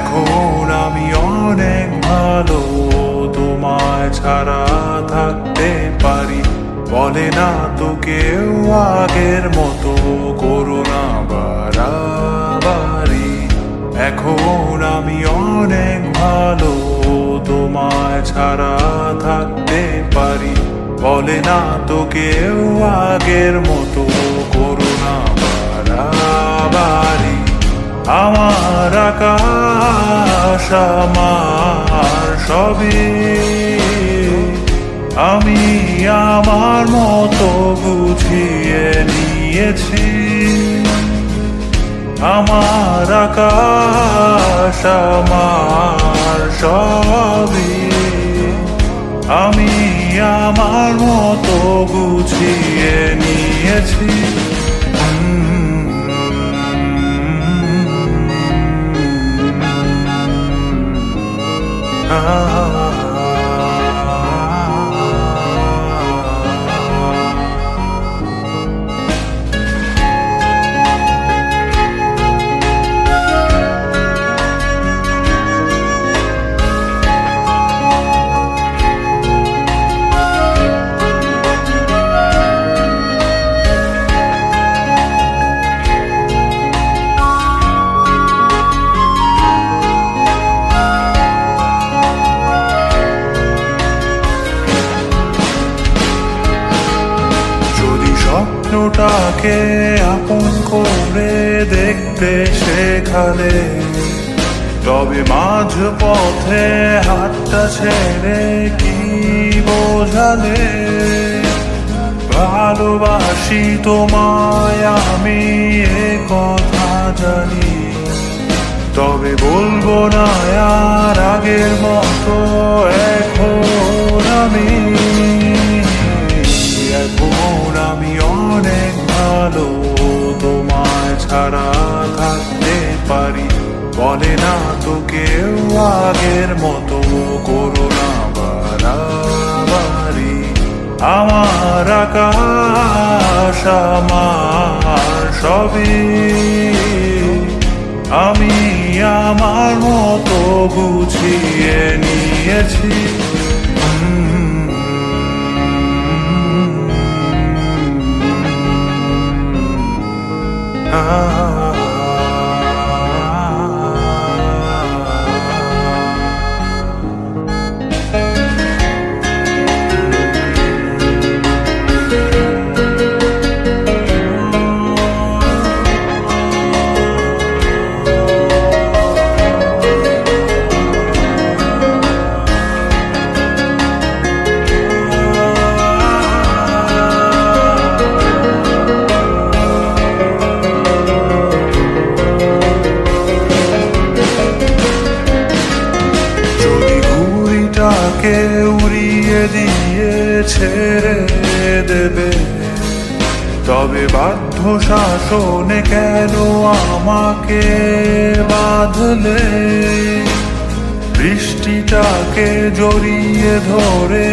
এখন আমি অনেক ভালো, তোমায় ছাড়া থাকতে পারি। বলে না তো কেউ আগের মতো করো না বাড়াবাড়ি। এখন আমি অনেক ভালো, তোমায় ছাড়া থাকতে পারি। বলে না তো কেউ আগের মতো করো না বাড়াবাড়ি। আমার আকাশ আমার সবই, আমি আমার মতো বুঝিয়ে নিয়েছি। আমার আকাশ আমার সবই, আমি আমার মতো গুছিয়ে নিয়েছি। স্বপ্নটাকে আপন করে দেখতে শেখালে, তবে মাঝ পথে হাতটা ছেড়ে কি বোঝালে? ভালোবাসি তোমায় আমি এ কথা জানি, তবে বলবো না আর আগের মতো এখন আমি। এখন আমি অনেক ভালো, তোমায় ছাড়া থাকতে পারি। বলে না তো কেউ আগের মতো করো না বাড়াবাড়ি। আমার আকাশ আমার সবই, আমি আমার মতো গুছিয়ে নিয়েছি। উড়িয়ে দিয়ে ছেড়ে দেবে, তবে বাধ্য শাসনে কেন আমাকে বাঁধলে? বৃষ্টিটাকে জড়িয়ে ধরে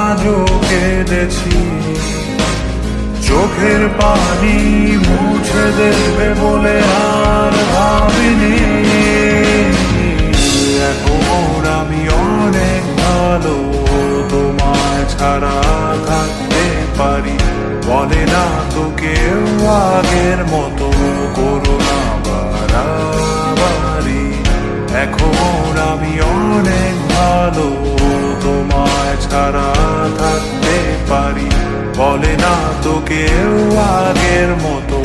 আজও কেঁদেছি, চোখের পানি মুছে দেবে বলে আর ভাবিনি। এখন আমি অনেক ভালো, তোমায় ছাড়া থাকতে পারি। বলে না তো কেউ আগের মতো করো না বাড়াবাড়ি। এখন আমি অনেক ভালো, তোমায় ছাড়া থাকতে পারি। বলে না তো কেউ আগের মতো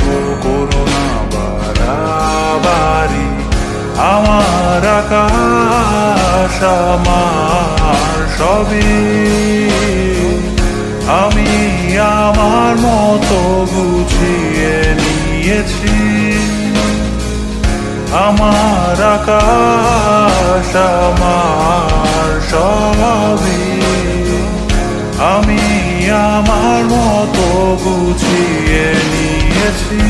করো না বাড়াবাড়ি। আমার আকাশ আমার সবই, আমি আমার মতো গুছিয়ে নিয়েছি। আমার আকাশ আমার সবই, আমি আমার মতো গুছিয়ে নিয়েছি।